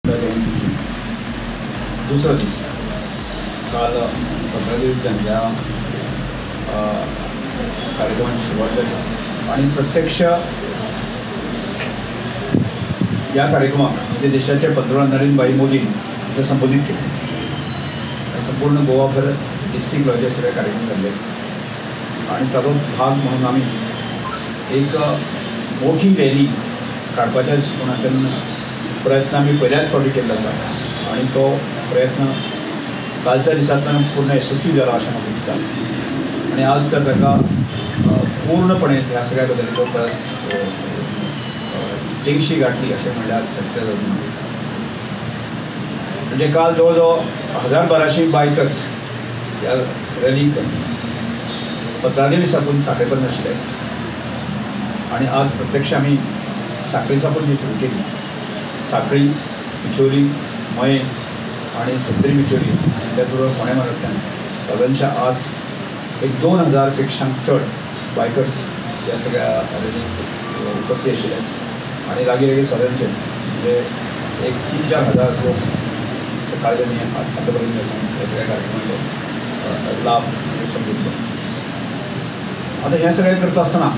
जयंतीची दुसरा दीस काल 15 दिवसांच्या कार्यक्रमाची सुरुवात झाली आणि प्रत्यक्ष या कार्यक्रमात म्हणजे देशाचे पंतप्रधान नरेंद्रभाई मोदींनी संबोधित केले. संपूर्ण गोवाभर डिस्ट्रिक्ट सगळे कार्यक्रम घडले आणि ताचो भाग म्हणून आम्ही एक मोठी रॅली काडपाच्या दृश्टिकोनातून प्रयत्न आम्ही पहिल्याच फावटी केल्लो आसा आणि तो प्रयत्न कालच्या दिसांतल्यान पूर्ण यशस्वी जाला अशें म्हाका दिसता. आणि आज तर ताका पूर्णपणे ह्या सगळ्या बद्दलचो प्रस तेंगशी गाठली अशें म्हणल्यार तथ्य जावचें ना. म्हणजे काल जवळ जवळ 1200 बायकर्स ह्या रॅलीक 15 दीस साकून साखळेपर्यंत आशिल्ले आणि आज प्रत्यक्ष आमी साखळी साकून जी सुरू केली. साखळी, बिचोली, मये आणि सत्तरी बिचोली त्याचबरोबर फोंड्या म्हालांतल्यान सगळ्यांच्या आज एक 2000 पेक्षा चड बायकर्स ह्या सगळ्या रॅलीक उपस्थित आशिल्ले आणि लागीं सगळ्यांचे म्हणजे एक 3-4 हजार लोक सकाळी आता पर्यंत ह्या सगळ्या कार्यक्रमाचो लाभ घेतलो. आता हे सगळें करता आसतना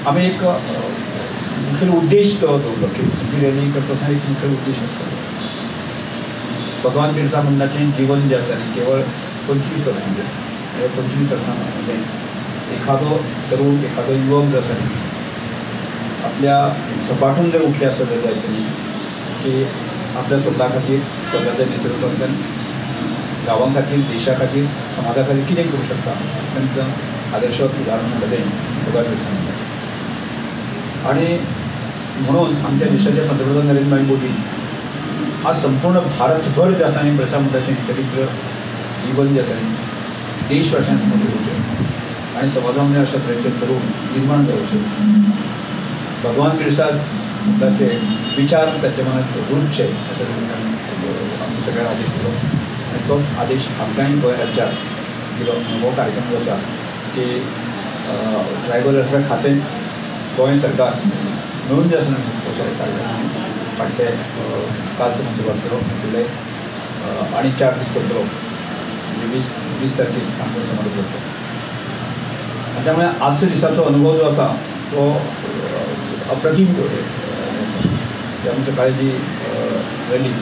आमी एक मुखेल उद्देश दवरलो की जी रॅली करता आसतना एक मुखेल उद्देश आसता. भगवान बिरसा मुंडाचें जीवन जें आसा न्ही केवळ 25 वर्सांचें म्हणजे 25 वर्सांमध्ये एखादो तरूण एखादो युवक जो आसा न्ही आपल्या सपाटून जर उठले आसत जायत न्ही की आपल्या स्वता खातीर स्वताच्या नेतृत्वांतल्यान गांवां खातीर देशा खातीर समाजा खातीर कितें करूं शकता अत्यंत आदर्शवत उदाहरण म्हणटा तें भगवान बिरसा मुंडा. आणि म्हणून आमच्या देशाचे पंतप्रधान नरेंद्रभाई मोदी आज संपूर्ण भारतभर जे आसा न्ही बिरसा मुंडाचें चरित्र जीवन जें आसा न्ही देशवासियां समोर दवरचें आणि समाजामध्ये अशा तरेचे तरूण निर्माण करचे. भगवान बिरसा मुंडाचे विचार ताचे मनात रुजचे अशा तरेन आमी सगळ्यांक आदेश दिलो आणि तोच आदेश आमकांय गोंय राज्याक दिलो. हो कार्यक्रम जो आसा की ट्रायबल वेलफेअर खातें गोंय सरकार मेळून जे आसा कार्यक्रम फाटले काल सावन सुरवात केलो फुडले आनी 4 दीस करतलो म्हणजे 20 तारखेक कामगार समारोप करतलो. आनी त्यामुळे आजच्या दिसाचो अनुभव जो आसा तो अप्रतिम आमी सकाळी जी रॅली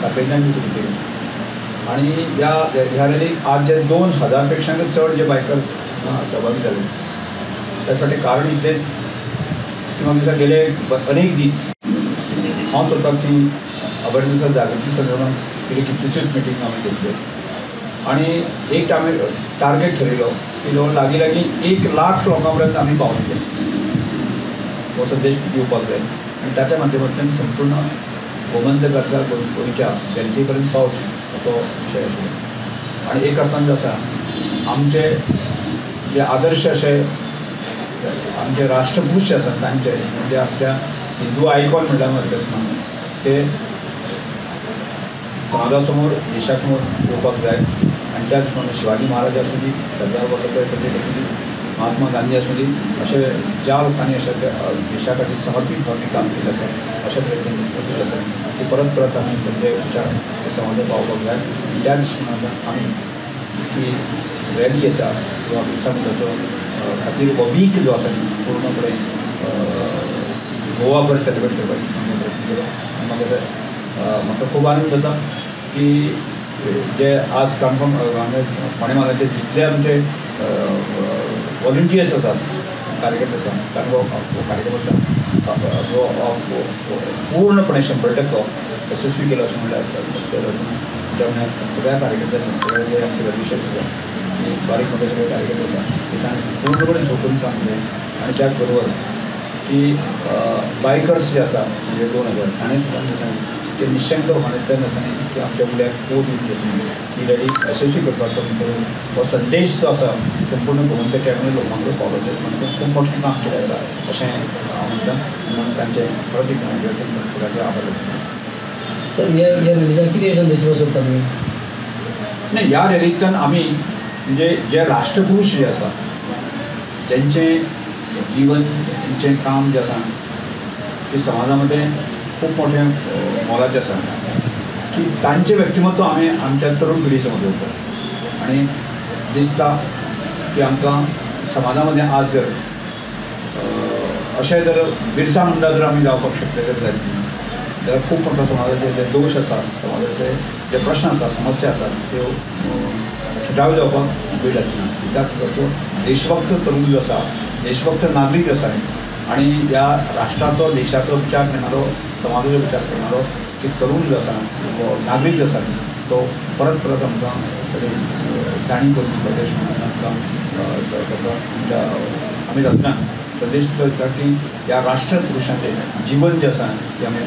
साखळेंतल्यान जी सुरू केली आणि ह्या रॅलीक आज जे 2000 पेक्षा चड जे बायकर्स सहभागी जाले त्या फाटी कारण इतलेंच की म्हाका दिसता गेले अनेक दीस हांव स्वताची अवेरनेस जागृती संदर्भात गेली कितल्योश्योच मिटींग हांवें घेतल्यो आणि एक आमी टार्गेट ठरयलो की लागीं 1 लाख लोकां पर्यंत आमी पावतले हो संदेश दिवपाक जाय आणि ताच्या माध्यमांतल्यान संपूर्ण गोमंतकांतल्या गोंयच्या जनते पर्यंत पावचें असो विशय आशिल्लो. आणि एक अर्थान जें आसा आमचे जे आदर्श अशे आमचे राष्ट्रपुरूश जे आसात तांचे म्हणजे आमच्या हिंदू आयकॉन म्हणल्यार हरकत ना ते समाजा समोर देशा समोर येवपाक जाय. आणि त्याच प्रमाणे शिवाजी महाराज आसूं दी, सरदार वल्लभभाई पटेल आसूं दी, महात्मा गांधी आसूं दी अशे ज्या लोकांनी अशा देशा खातीर समर्पीत भावनेन काम केलें आसा अशा तरेचें नेतृत्व आसा ती परत परत आमी तांचे विचार समाजाक पावोवपाक जाय. त्या दृश्टिकोनांतल्यान आमी जी रॅली आसा किंवा बिरसा मुंडाचो खातीर हो वीक जो आसा न्ही पूर्णपणे गोवाभर सेलिब्रेट करपाचो प्रयत्न केलो. म्हाका खूब आनंद जाता की जे आज कन्फर्म हांगा फोंड्या म्हालांचे जितले आमचे वॉलंटियर्स आसात कार्यकर्ते आसा तांकां हो कार्यक्रम आसा हो पूर्णपणे 100% यशस्वी केलो अशें म्हणल्यार त्यामुळे सगळ्या कार्यकर्त्यांनी सगळे जे आमचे रजिस्ट्रेशन आसा बारीक मोठे सगळे कार्यकर्ते आसा ते तांणी पूर्णपणे झोपून काम केलें. आणि त्याच बरोबर की बायकर्स जे आसा म्हणजे 2000 ताणें सुद्दां जे आसा ते निशंक भावनेंतल्यान आसा न्ही की आमच्या फुड्याक पोट येवन जे आसा ही रॅली यशस्वी करपाक करून हो संदेश जो आसा संपूर्ण गोमंतकांतल्या लोकां कडेन पावलो तेच म्हणजे खूब मोठें काम केलें आसा अशें हांव म्हणटा. म्हणून तांचे परत एक सगळ्यांचे आभार व्यक्त. सर ह्या रॅलीचा कितें संदेश सोदता तुमी? नाही, ह्या रॅलींतल्यान आमी म्हणजे जे राष्ट्रपुरूश जे आसा जेंचें जीवन जेंचें काम जें आसा ते समाजामध्ये खूप मोठे मोलाचें आसा की तांचें व्यक्तिमत्व आमी आमच्या तरुण पिढी समोर दवरता आनी दिसता की आमकां समाजा मदें आज जर अशें जर बिरसा मुंडा जर आमी जावपाक शकले जर जाल्यार खूब मोठो समाजाचे जे दोश आसा समाजाचे जे प्रश्न आसा समस्या आसात त्यो सुटावे जावपाक वेळ लागची ना कित्याक तो देशभक्त तरुण जो आसा देशभक्त नागरीक आसा आनी ह्या राष्ट्राचो देशाचो विचार करणारो समाजाचो विचार करणारो एक तरुण जो आसा वो नागरीक जो आसा तो परत परत आमकां जाणीव करून दिवपाचें म्हणून आमकां आमी तातूंतल्यान संदेश करता की ह्या राष्ट्र पुरुशांचें जीवन जें आसा तें आमी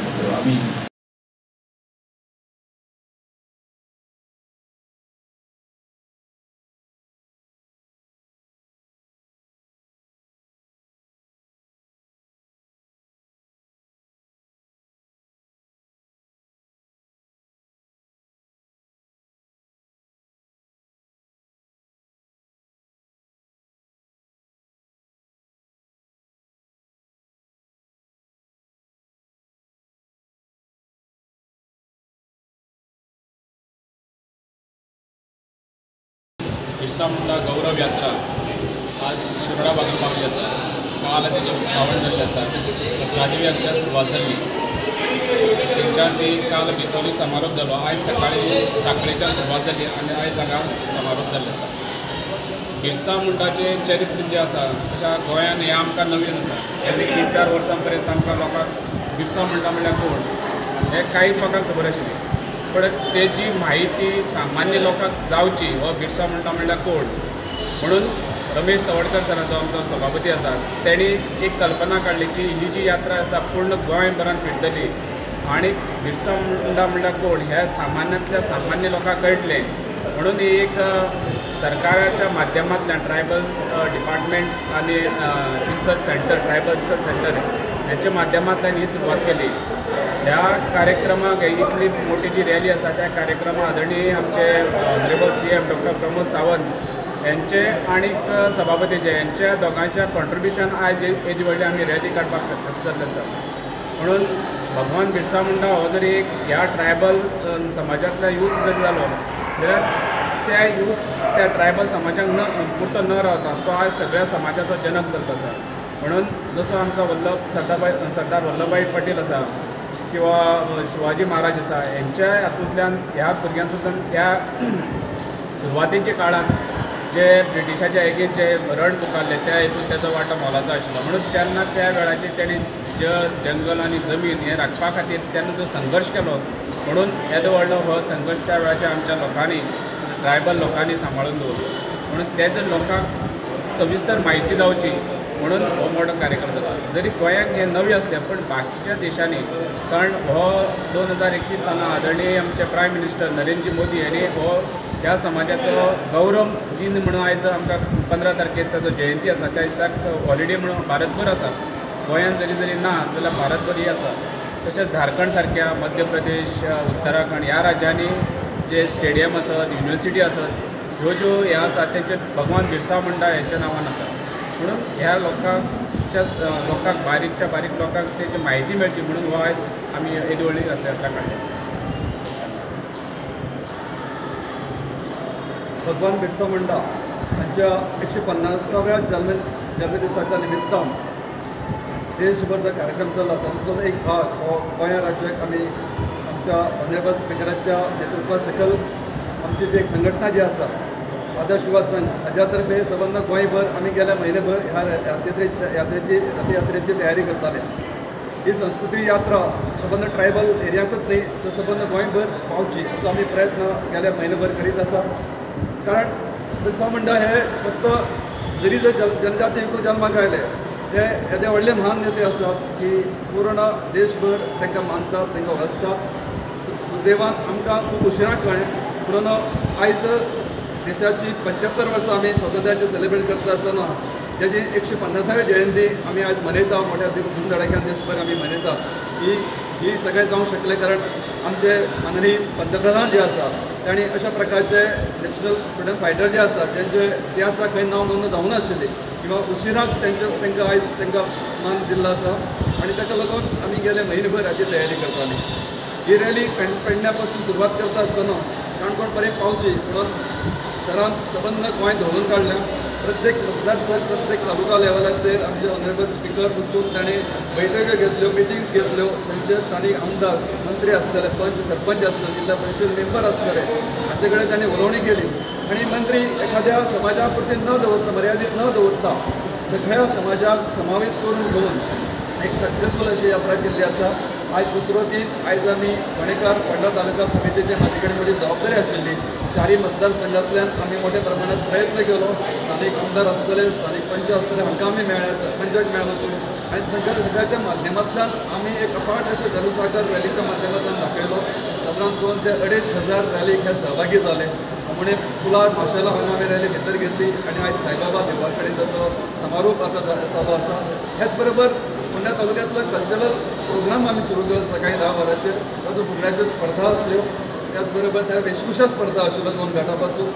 बिरसा मुंडा गौरव यात्रा आज शिरोडा भागात पावली आसा काल तेजे पावण जाल्लें आसा 11वी हांगाच्यान सुरवात जाल्ली तेंच्यान ती काल बिचोली समारोप जालो आयज सकाळी साखळेच्यान सुरवात जाल्ली आनी आयज हांगा समारोप जाल्लो आसा बिरसा मुंडाचें चरित्र जें आसा तशा गोंयांत हें आमकां नवीन आसा गेली 3-4 वर्सां पर्यंत आमकां लोकांक बिरसा मुंडा म्हणल्यार कोण हें कांय लोकांक खबर आशिल्लें पण तेजी माहिती सामान्य लोकांक जावची हो बिरसा मुंडा म्हणल्यार कोण म्हणून रमेश तवडकर सराचो आमचो सभापती आसा तेणी एक कल्पना काडली की ही जी यात्रा आसा पूर्ण गोंयभरान फिरतली आनी बिरसा मुंडा म्हणल्यार कोण हे सामान्यांतल्या सामान्य लोकांक कळटलें म्हणून ही एक सरकाराच्या माध्यमांतल्यान ट्रायबल डिपार्टमेंट आनी research centre tribal research centre हेंच्या माध्यमांतल्यान ही सुरवात केली ह्या कार्यक्रमाक इतली मोठी जी रॅली आसा त्या कार्यक्रमाक आदरणीय आमचे honourable CM doctor Pramod Sawant यांचे आनीक सभापतीचे यांच्या दोगांच्या कॉन्ट्रिब्युशन आयज हेजे वयल्यान आमी रॅली काडपाक सक्सेस जाल्ले आसा म्हणून भगवान बिरसा मुंडा हो जरी एक ह्या ट्रायबल समाजांतल्या यूथ जरी जालो जाल्यार त्या यूथ त्या ट्रायबल समाजाक पुरतो न रावता तो आज सगळ्या समाजाचो जनक जाल्लो आसा म्हणून जसो आमचो सरदार वल्लभभाई पटेल आसा किंवा शिवाजी महाराज आसा हेंच्या हातूंतल्यान ह्या भुरग्यां सुद्दां ह्या सुरवातेच्या काळांत जे ब्रिटिशाच्या एगेन जे रण पुकारले त्या हेतून तेजो वांटो मोलाचो आशिल्लो म्हणून तेन्ना त्या वेळाचेर तेणी जंगल आनी जमीन हें राखपा खातीर तेन्ना जो संघर्श केलो म्हणून येदो व्हडलो हो संघर्श त्या वेळाचेर आमच्या लोकांनी ट्रायबल लोकांनी सांबाळून दवरलो म्हणून तेजो लोकांक सविस्तर म्हायती जावची म्हणून हो मोठो कार्यक्रम जाता जरी गोंयांत हें नवें असलें पण बाकीच्या देशांनी कारण हो 2021 सालां आदरणीय आमचे प्रायम मिनिस्टर नरेंद्र मोदी हांणी हो ह्या समाजाचो गौरव दिन म्हणून आयज आमकां 15 तारखेर ताचो जयंती आसा त्या दिसाक हॉलिडे म्हणून भारतभर आसा गोंयांत जरी ना जाल्यार भारतभर ही आसा तशेंच झारखंड सारक्या मध्य प्रदेश उत्तराखंड ह्या राज्यांनी जे स्टेडियम आसत युनिवर्सिटी आसत ह्यो ज्यो हे आसा तेचे भगवान बिरसा मुंडा हेंच्या नांवान आसा म्हणून ह्या लोकांक बारीकच्या बारीक लोकांक तेची म्हायती मेळची म्हणून हो आयज आमी येदी व्हडली यात्रा काडली आसा भगवान बिरसा मुंडा हांच्या 150व्या जन्मदिसाच्या निमित्तान देशभर जो कार्यक्रम चल्ला तातूंतलो एक भाग हो गोंया राज्याक आमी आमच्या ऑनरेबल स्पिकराच्या नेतृत्वा सकल आमची जी एक संघटना जी आसा आदर्श युवा संघ हाज्या तर्फे संबंद गोंयभर आमी गेल्या म्हयनेभर ह्या रथयात्रेची तयारी करताले ही संस्कृती यात्रा संबंद ट्रायबल एरियाकूच न्ही तर संबंद गोंयभर पावची असो आमी प्रयत्न गेल्या म्हयनेभर करीत आसा कारण बिरसा मुंडा हे फक्त जरी जर जनजाती जल्माक आयले ते येदे व्हडले महान नेते आसात की पूर्ण देशभर तांकां मानतात तांकां वळखतात देवान आमकां खूब उशिराक कळ्ळें म्हणून आयज देशाची 75 वर्सां आमी स्वातंत्र्याचे सेलिब्रेट करता आसतना तेजी 150वी जयंती आमी आज मनयता मोठ्या धुमधडाक्यान देशभर आमी मनयता ही सगळें जावंक शकलें कारण आमचे माननीय पंतप्रधान जे आसा तांणी अशा प्रकारचे नॅशनल फ्रिडम फायटर जे आसा तेंचे इतिहासाक खंय नांव नोंद जावं नाशिल्ली किंवा उशिराक तांकां आयज तांकां मान दिल्लो आसा आनी ताका लागून आमी गेले म्हयनेभर हाची तयारी करताली ही रॅली पेडण्यापासून सुरवात करता आसतना काणकोण पर्यंत पावची म्हणून सरान सबंद गोंय धरून काडल्या. प्रत्येक मतदारसंघ प्रत्येक तालुका लेवलाचेर आमचे ऑनरेबल स्पिकर वचून तांणी बैठको घेतल्यो, मिटिंग्स घेतल्यो. तांचे स्थानीक आमदार मंत्री आसतले, पंच सरपंच आसतले, जिल्हा परिशद मेंबर आसतले, हांचे कडेन तांणी उलोवणी केली. आनी मंत्री एखाद्या समाजा पुरती न दवरता, मर्यादीत न दवरता सगळ्या समाजाक समावेश करून घेवन एक सक्सेसफूल अशी यात्रा केल्ली आसा. आज दुसरो दीन. आयज आमी फोंडेकार फोंडा तालुका समितीचे म्हाजे कडेन मोठी जबाबदारी आशिल्ली. चारय मतदारसंघांतल्यान आमी मोठ्या प्रमाणात प्रयत्न केलो. स्थानीक आमदार आसतले, स्थानीक पंच आसतले, हांकां आमी मेळ्ळे, सरपंचाक मेळ वचून आनी सगळ्याच्या माध्यमांतल्यान आमी एक अफाट अशें जनसागर रॅलीच्या माध्यमांतल्यान दाखयलो. सादारण 2 ते 2.5 रॅलीक हे सहभागी जाले. म्हणे पुलार माशेला हांगा आमी रॅली भितर घेतली आनी आयज साईबाबा देवळा कडेन ताचो समारोप आतां चालू आसा. हेच बरोबर फोंड्या तालुक्यांतलो कल्चरल प्रोग्राम आमी सुरू केलो सकाळीं 10 वरांचेर. तातूंत फुगड्याच्यो स्पर्धा आसल्यो. त्याच बरोबर त्या वेशभूषा स्पर्धा आशिल्ल्यो 2 घाटां पासून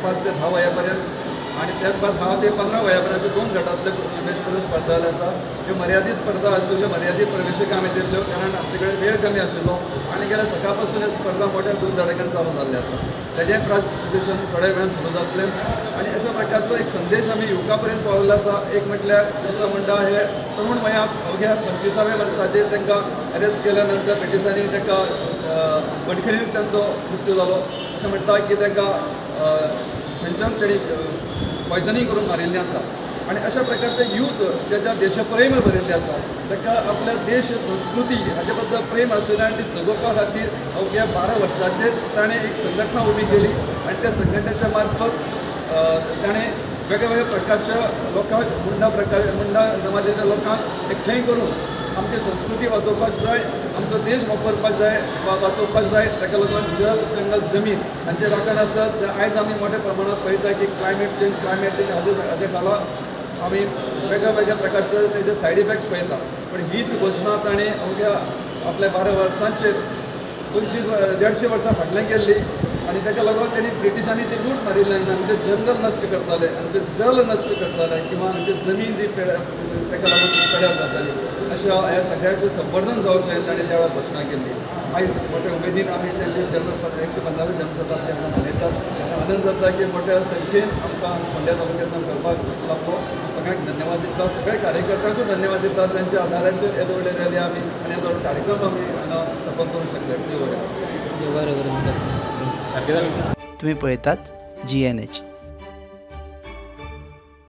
5 ते 10 वया पर्यंत आनी त्याच भायर 10 ते 15 वया पर्यंत अशे 2 घाटांतले वेशभूषा स्पर्धा जाल्यो आसा. ह्यो मर्यादीत स्पर्धा आशिल्ल्यो, मर्यादीत प्रवेशिका आमी दिल्ल्यो कारण आमचे कडेन वेळ कमी आशिल्लो आनी गेल्या सकाळ पासून हे स्पर्धा मोठ्या धूमधडाक्यान चालू जाल्ली आसा. तेजें प्रायज डिस्ट्रिब्युशन थोड्या वेळान सुरू जातलें आनी अशा प्रकारचो एक संदेश आमी युवकां पर्यंत पावल्लो आसा. एक म्हटल्यार असो म्हणटा हे तरूण वयांत अवघ्या 25व्या वर्साचेर तांकां अरेस्ट केल्या नंतर ब्रिटिशांनी तांकां बडखणीक तांचो मृत्यू जालो. अशें म्हणटा की तांकां खंयच्यान तेणी पॉयझनिंग करून मारिल्लें आसा. आनी अशा प्रकारचे यूथ तेच्या देशप्रेम भरिल्लें आसा. ताका आपल्या देश संस्कृती हाचे बद्दल प्रेम आशिल्लें आनी ती जगोवपा खातीर अवघ्या 12 वर्सांचेर ताणें एक संघटना उबी केली आनी त्या संघटनेच्या मार्फत ताणें वेगवेगळ्या प्रकारच्या लोकांक मुंडा जमातीच्या लोकांक एकठांय करून आमची संस्कृती वाचोवपाक जाय, आमचो देश वापरपाक जाय, वाचोवपाक जाय. ताका लागून जल, जंगल, जमीन हांचे राखण आसत. आयज आमी मोठ्या प्रमाणात पळयता की क्लायमेट चेंज हाजे खाला आमी वेगळ्या प्रकारचे तेजे सायड इफेक्ट पळयता. पण हीच घोशणा ताणें अवघ्या आपल्या 12 वर्सांचेर 150 वर्सां फाटल्यान केल्ली आनी ताका लागून तेणी ब्रिटिशांनी ती लूट मारिल्ली आनी आमचे जंगल नश्ट करताले, आमचे जल नश्ट करताले किंवा आमची जमीन जी ताका लागून पेड्यार जाताली. अशा ह्या सगळ्याचें संवर्धन जावंक जाय ताणें त्या वेळार घोशणा केल्ली. आयज मोठ्या उमेदीन आमी तेंचे 115वे जन्मशताब्दी आमकां मनयतात. आनंद जाता की मोठ्या संख्येन आमकां फोंड्या तालुक्यांतल्यान सहभाग लाभलो. सगळ्यांक धन्यवाद दिता, सगळ्या कार्यकर्त्यांकूय धन्यवाद दिता. तांच्या आदाराचेर येदो व्हडले रॅली आमी आनी येदो व्हडलो कार्यक्रम आमी हांगा सफल करूंक शकले. बरें करून तुम्ही पळयतात GNH.